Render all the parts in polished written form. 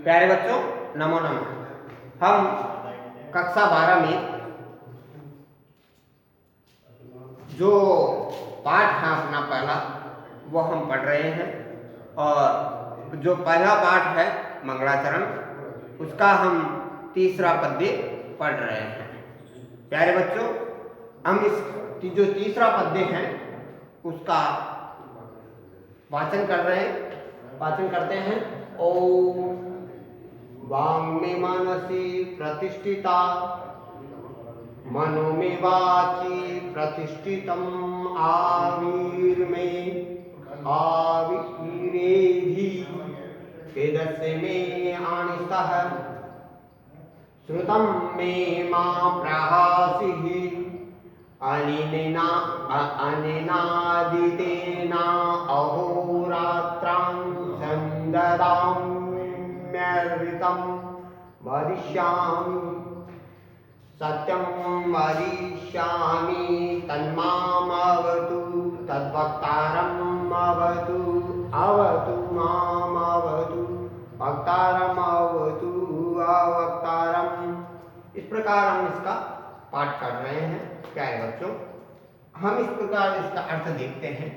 प्यारे बच्चों, नमो नमः। हम कक्षा 12 में जो पाठ है अपना पहला, वो हम पढ़ रहे हैं। और जो पहला पाठ है मंगलाचरण, उसका हम तीसरा पद्य पढ़ रहे हैं। प्यारे बच्चों, हम इस जो तीसरा पद्य है उसका वाचन कर रहे हैं। वाचन करते हैं। ओम वाङ्मे मनसि प्रतिष्ठिता, मनो मे वाचि प्रतिष्ठितम्, आविर्मे आविरेधि वेदस्य मे आनितः, श्रुतं मे मा प्रहासिः, अनेनादितेन अहोरात्रां संददाम्यर्वितं वदिष्यामि, सत्यं वदिष्यामि, तन्मामवतु, तद्वक्तारम् अवतु, अवतु मामवतु, वक्तारमवतु, अवक्तारम्। इस प्रकार हम इसका पाठ कर रहे हैं। प्यारे बच्चों, हम इस प्रकार इसका अर्थ देखते हैं।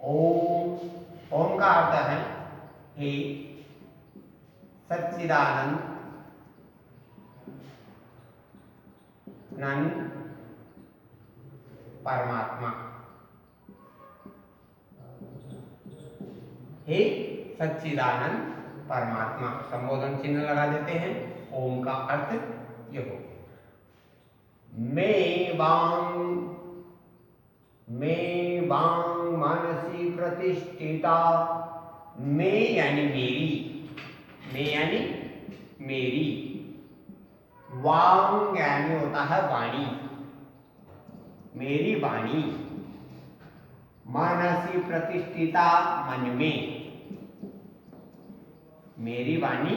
ओम, ओम का अर्थ है हे सच्चिदानंद नंद परमात्मा। हे सच्चिदानंद परमात्मा, संबोधन चिन्ह लगा देते हैं। ओम का अर्थ यह हो। मे वांग मनसी प्रतिष्ठिता। मे यानी मेरी, मे यानी मेरी, वांग यानी होता है वाणी, मेरी वाणी, मनसी प्रतिष्ठिता मन में, मेरी वाणी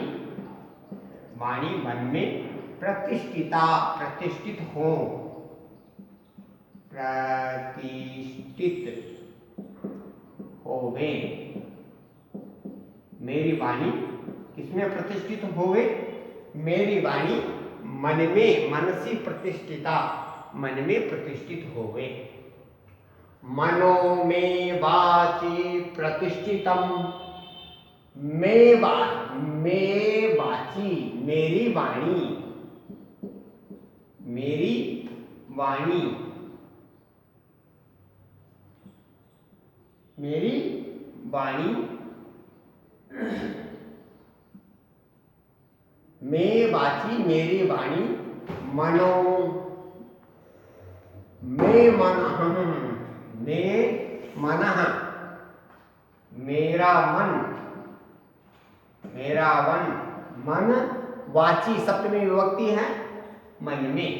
वाणी मन में प्रतिष्ठिता प्रतिष्ठित हो, प्रतिष्ठित होवे। मेरी वाणी किसमें प्रतिष्ठित होवे? मेरी वाणी मन में, मनसी प्रतिष्ठिता, मन में प्रतिष्ठित होवे। मनो में वाची प्रतिष्ठितम। मैं वाची, मेरी वाणी, मेरी वाणी, मेरी वाणी, मैं वाची मेरी वाणी, मनो मैं मनः, मैं मनः, मेरा मन, मेरा मन वाची सप्तमी विभक्ति है मन में,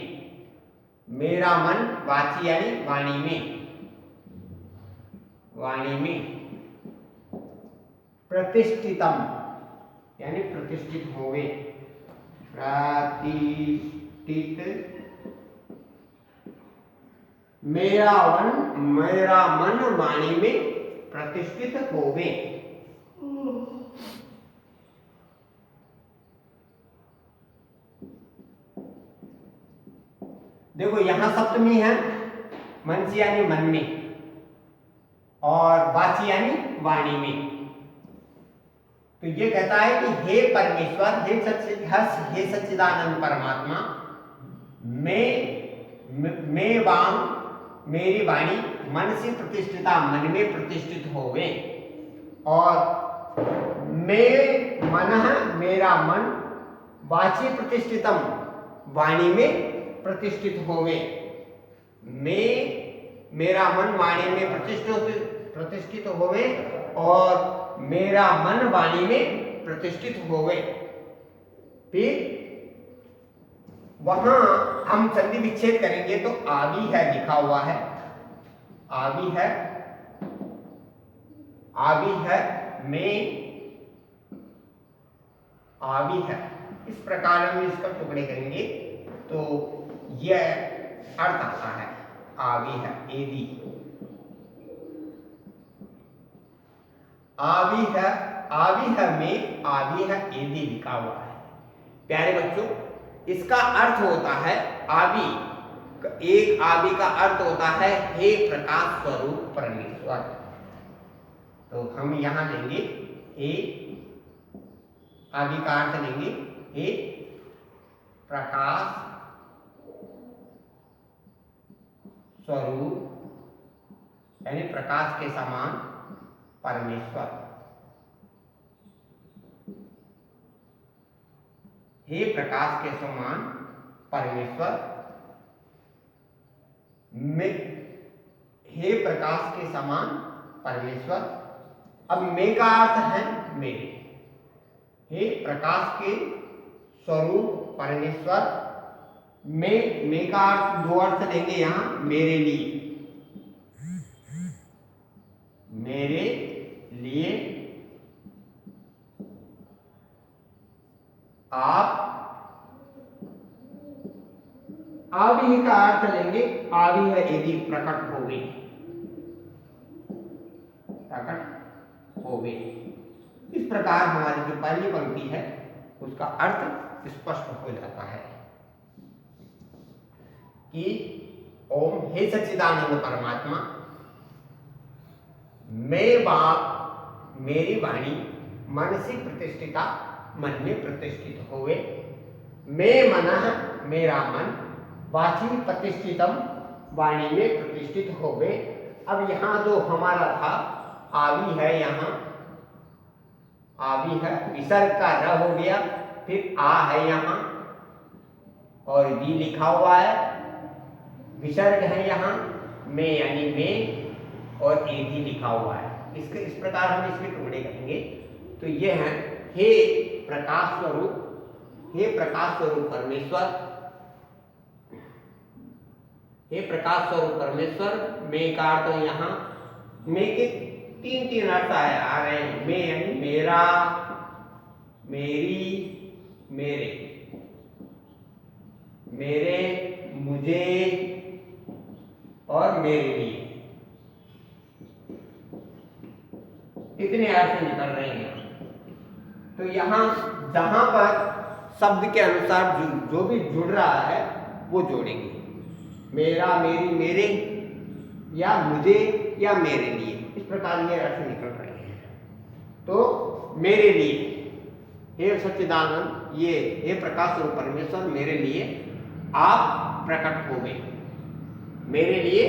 मेरा मन वाची यानी वाणी में, वाणी में प्रतिष्ठितम यानी प्रतिष्ठित होवे, प्रतिष्ठित, मेरा मन वाणी में प्रतिष्ठित होवे। देखो यहां सप्तमी है, मनसी यानी मन में, और वाची यानी वाणी में। तो ये कहता है कि हे परमेश्वर, हे सच्चिदानंद परमात्मा, मैं वांग मेरी वाणी मन से प्रतिष्ठिता मन में प्रतिष्ठित होवे, और मैं मनः मेरा मन वाची प्रतिष्ठितम वाणी में प्रतिष्ठित होवे। मेरा मन वाणी में प्रतिष्ठित होवे, और मेरा मन वाणी में प्रतिष्ठित होवे। फिर वहां हम संधि विच्छेद करेंगे तो आदि है लिखा हुआ है, आदि है, आदि है, में आदि है। इस प्रकार हम इसका टुकड़े करेंगे तो यह अर्थ आता है, आदि है, एदी। आवी है में, आवी है एदी लिखा हुआ है। प्यारे बच्चों, इसका अर्थ होता है आवी, एक आवी का अर्थ होता है हे प्रकाश स्वरूप परमेश्वर। तो हम यहां लेंगे हे, आवी का अर्थ लेंगे हे प्रकाश स्वरूप, यानी प्रकाश के समान परमेश्वर। हे प्रकाश के समान परमेश्वर में, हे प्रकाश के समान परमेश्वर। अब मैं का अर्थ है मेरे, हे प्रकाश के स्वरूप परमेश्वर में का अर्थ, दो अर्थ लेंगे यहां, मेरे लिए, मेरे लिए आप, आवी का अर्थ लेंगे, आवी है यदि प्रकट हो गई, प्रकट हो गई। इस प्रकार हमारी जो पहली पंक्ति है उसका अर्थ स्पष्ट हो जाता है कि ओम हे सच्चिदानंद परमात्मा, मैं बाप, मेरी वाणी मन से प्रतिष्ठिता, मन में प्रतिष्ठित होवे। मैं मनः, मेरा मन, वाची प्रतिष्ठितम, वाणी में प्रतिष्ठित होवे। अब यहाँ जो हमारा था आवी है, यहाँ आवी है, विसर्ग का र हो गया, फिर आ है यहाँ और वी लिखा हुआ है, विसर्ग है यहाँ में यानी में और ए भी लिखा हुआ है। इसके इस प्रकार हम इसके टुकड़े करेंगे तो ये है हे प्रकाश स्वरूप, हे प्रकाश स्वरूप परमेश्वर, हे प्रकाश स्वरूप परमेश्वर। मैं का अर्थ तो यहाँ मैं के तीन अर्थ आ रहे हैं। मैं यानी मेरा, मेरी, मेरे, मेरे, मुझे और मेरे लिए, इतने अर्थ निकल रहे हैं। तो यहाँ जहां पर शब्द के अनुसार जो भी जुड़ रहा है वो जोड़ेंगे, मेरा, मेरी, मेरे या मुझे या मेरे लिए, इस प्रकार ये अर्थ निकल रहे हैं। तो मेरे लिए, हे सच्चिदानंद, ये हे प्रकाश स्वरूप परमेश्वर, मेरे लिए आप प्रकट हो गए, मेरे लिए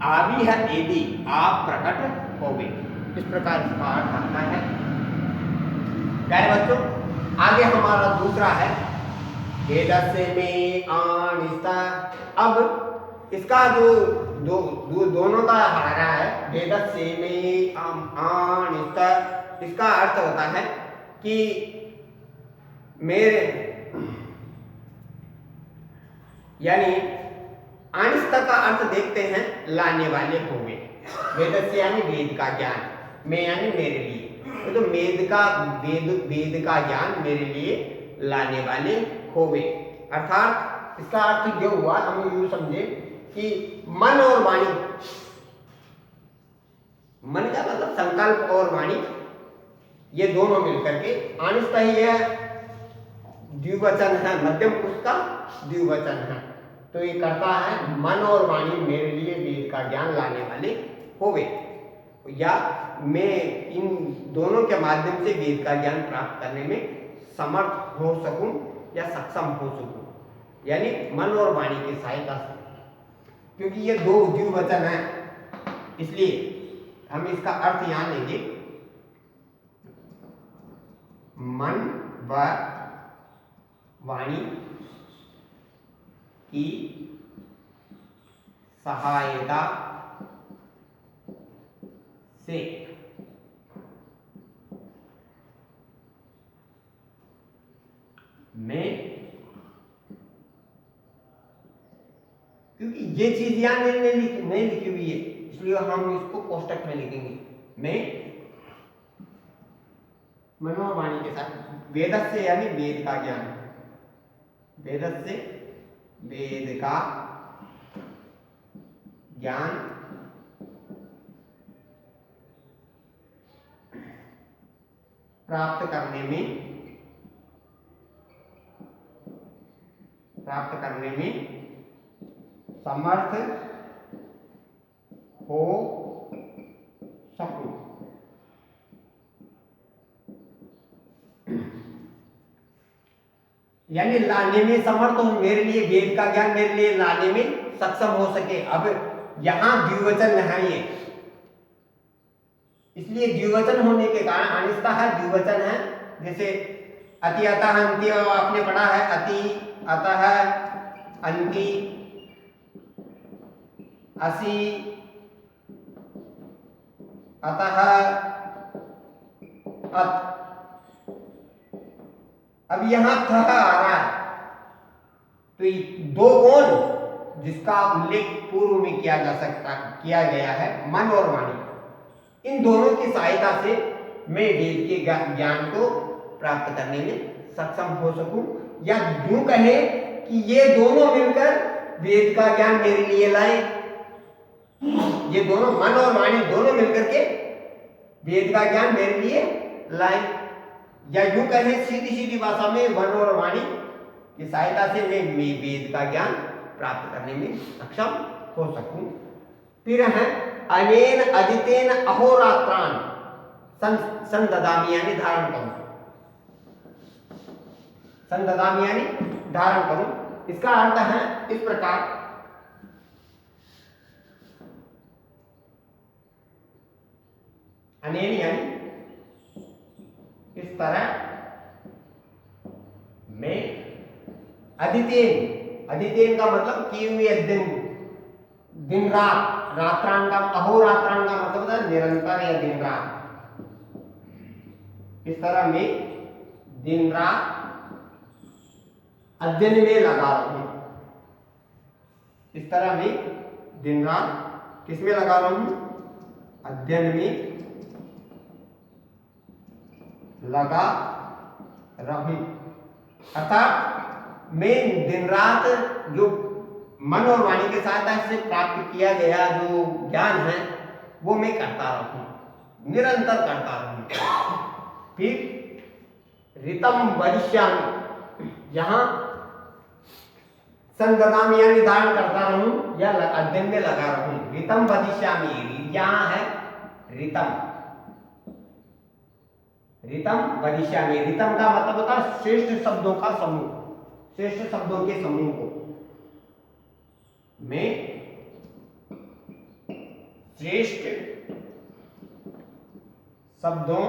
आवी है यदि आप प्रकट हो गए। इस प्रकार इसका अर्थ आता है। प्यारे बच्चों, आगे हमारा दूसरा है वेदस्य में अनिष्टा। अब इसका जो दोनों का हारा है, वेदस्य में अनिष्टा, इसका अर्थ होता है कि मेरे, यानी अनिष्टा का अर्थ देखते हैं लाने वाले हो गए। वेदस्य यानी वेद का ज्ञान, मैं यानी मेरे लिए, तो वेद का ज्ञान मेरे लिए लाने वाले होवे। अर्थात इसका अर्थ जो हुआ, हम यूं समझे कि मन और वाणी, मन का मतलब संकल्प और वाणी, ये दोनों मिलकर के, अनिष्टा ही है द्विवचन है, मध्यम पुरुष का द्विवचन है, तो ये कहता है मन और वाणी मेरे लिए वेद का ज्ञान लाने वाले होवे, या मैं इन दोनों के माध्यम से वेद का ज्ञान प्राप्त करने में समर्थ हो सकूं या सक्षम हो सकूं, यानी मन और वाणी की सहायता से। क्योंकि ये दो द्विवचन है, इसलिए हम इसका अर्थ यहां लेंगे, मन व वाणी की सहायता से मैं, क्योंकि ये चीज यहां नहीं लिखी हुई है, इसलिए हम इसको कोष्टक में लिखेंगे। मैं मनोवाणी के साथ वेदस्य यानी वेद का ज्ञान, वेदस्य वेद का ज्ञान प्राप्त करने में समर्थ हो सकूं। यानी लाने में समर्थ हो, मेरे लिए वेद का ज्ञान मेरे लिए लाने में सक्षम हो सके। अब यहां द्विवचन है ये, इसलिए द्विवचन होने के कारण अनिष्टः द्विवचन है। जैसे अति अतः अंति आपने पढ़ा है, अति अतः अंति असि अतः अत। अब यहां थ आ रहा है तो दो गुण जिसका उल्लेख पूर्व में किया गया है, मन और वाणी, इन दोनों की सहायता से मैं वेद के ज्ञान को प्राप्त करने में सक्षम हो सकूं। या यूं कहे कि ये दोनों मिलकर वेद का ज्ञान मेरे लिए लाए। ये दोनों मन और वाणी दोनों मिलकर के वेद का ज्ञान मेरे लिए लाए। या यूं कहे सीधी सीधी भाषा में, मन और वाणी की सहायता से मैं वेद का ज्ञान प्राप्त करने में सक्षम हो सकूं। फिर है अनेन अदितेन अहोरात्रान संददामि, यानी धारण करूं। संददामि यानी धारण करूं। इसका अर्थ है इस प्रकार, अनेन यानी इस तरह मैं अदितेन का मतलब किए हुए दिन रात, रात्रान का, अहोरात्रान का मतलब है निरंतर या दिन रात। इस तरह मैं दिन रात अध्ययन में लगा रहा हूं। इस तरह मैं दिन रात किस में लगा रहा हूं? अध्ययन में लगा रहूं। अर्थात मैं दिन रात जो मन और वाणी के साथ से प्राप्त किया गया जो ज्ञान है वो मैं करता रहूं, निरंतर करता रहूं। फिर ऋतम वदिष्यामि, यहां संददामि यानी धारण करता रहूं या अध्ययन में लगा रहूं। ऋतम वदिष्यामि, यहां है ऋतम, ऋतम वदिष्यामि। ऋतम का मतलब होता है श्रेष्ठ शब्दों का समूह, श्रेष्ठ शब्दों के समूह को मैं श्रेष्ठ शब्दों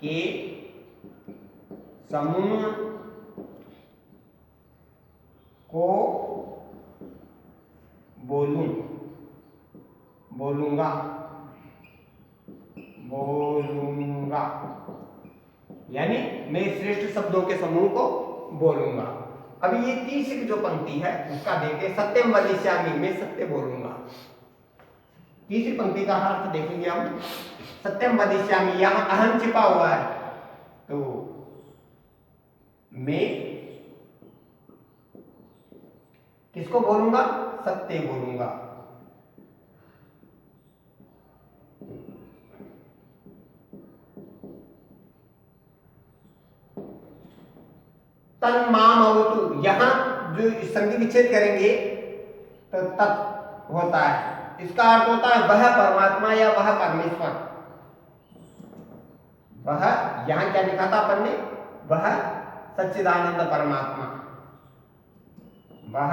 के समूह को बोलूंगा। यानी मैं श्रेष्ठ शब्दों के समूह को बोलूंगा। अब ये तीसरी जो पंक्ति है उसका देखिए, सत्यम वदिष्यामि, मैं सत्य बोलूंगा। तीसरी पंक्ति का अर्थ देखेंगे हम। सत्यम वदिष्यामि, यहां अहम छिपा हुआ है, तो मैं किसको बोलूंगा? सत्य बोलूंगा। तन माम अवतु, यहां जो संधि विच्छेद करेंगे तो तत् होता है, इसका अर्थ होता है वह परमात्मा या वह परमेश्वर। वह यहां क्या लिखा था अपन ने? वह सच्चिदानंद परमात्मा, वह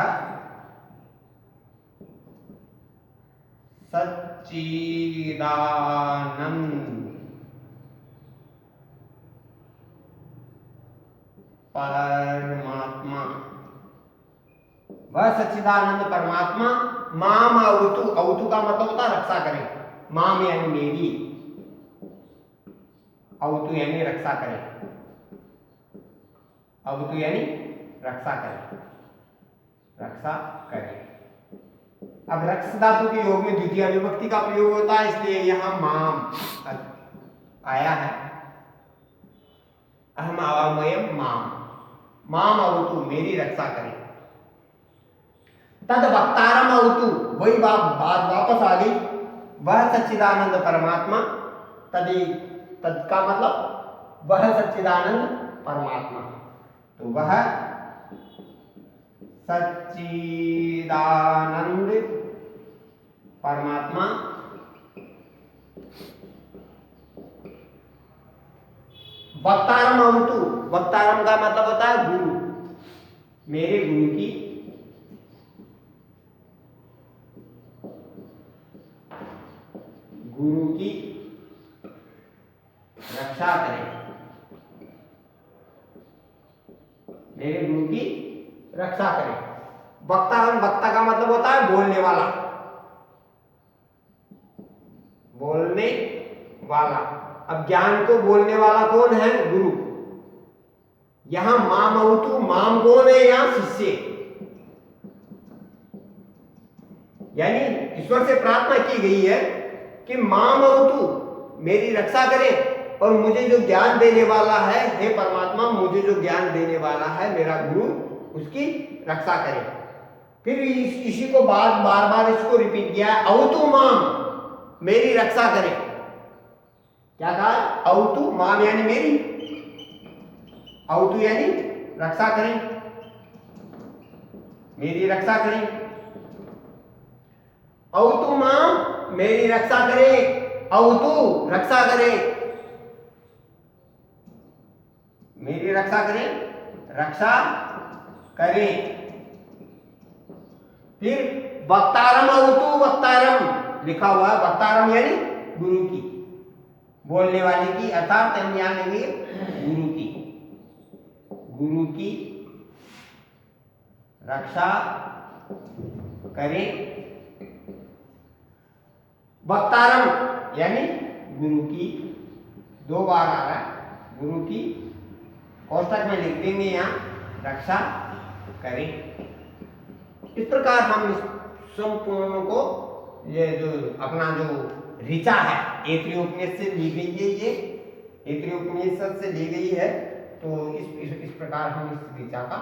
सच्चिदानंद परमात्मा, वह सच्चिदानंद परमात्मा माम अवतु, अवतु का मतलब होता है रक्षा करे। माम यानी मेरी, अवतु यानी रक्षा करे, अवतु यानी रक्षा करे, रक्षा करे। अब रक्ष धातु के योग में द्वितीय विभक्ति का प्रयोग होता है, इसलिए यहां माम आया है। अहम आवामयम माम, माम अवतु मेरी रक्षा करे। तद वक्तारम अवतु, वही बात वापस आ गई, वह सच्चिदानंद परमात्मा तद तत् का मतलब वह सच्चिदानंद परमात्मा। तो वह सच्चिदानंद परमात्मा वक्तारम अवतु, वक्तारम का मतलब होता है गुरु, मेरे गुरु की रक्षा करें, मेरे गुरु की रक्षा करें। वक्तारम, वक्ता का मतलब होता है बोलने वाला, बोलने वाला। अब ज्ञान को बोलने वाला कौन है? गुरु। यहां माम अवतु, माम कौन है? यहां शिष्य, यानी ईश्वर से प्रार्थना की गई है कि माम अवतु, मेरी रक्षा करे, और मुझे जो ज्ञान देने वाला है, हे परमात्मा मुझे जो ज्ञान देने वाला है मेरा गुरु, उसकी रक्षा करे। फिर इसी को बार बार इसको रिपीट किया, अवतु माम, मेरी रक्षा करे। क्या कहा? अवतु माम यानी मेरी, अवतु यानी रक्षा करें, मेरी रक्षा करें। अवतु माम, मेरी रक्षा करे, अवतु रक्षा करे, मेरी रक्षा करे, रक्षा करे। फिर वक्तारम अवतु, वक्तारम लिखा हुआ है, वक्तारम यानी गुरु की, बोलने वाले की, अर्थात हम यहां लेंगे गुरु की रक्षा करें। वक्तारम यानी गुरु की, दो बार आ रहा है, गुरु की, कोष्टक में लिख देंगे यहां रक्षा करें। इस प्रकार हम इस संपूर्ण को, ये जो अपना जो ऋचा है, ऐत्रेय उपनिषद से ली गई है, ये ऐत्रेय उपनिषद से ली गई है। तो इस प्रकार हम इस ऋचा का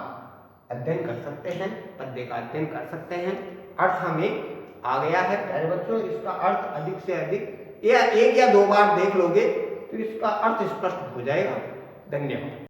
अध्ययन कर सकते हैं, पद्य का अध्ययन कर सकते हैं। अर्थ हमें आ गया है प्यारे बच्चों। इसका अर्थ अधिक से अधिक या एक या दो बार देख लोगे तो इसका अर्थ स्पष्ट हो जाएगा। धन्यवाद।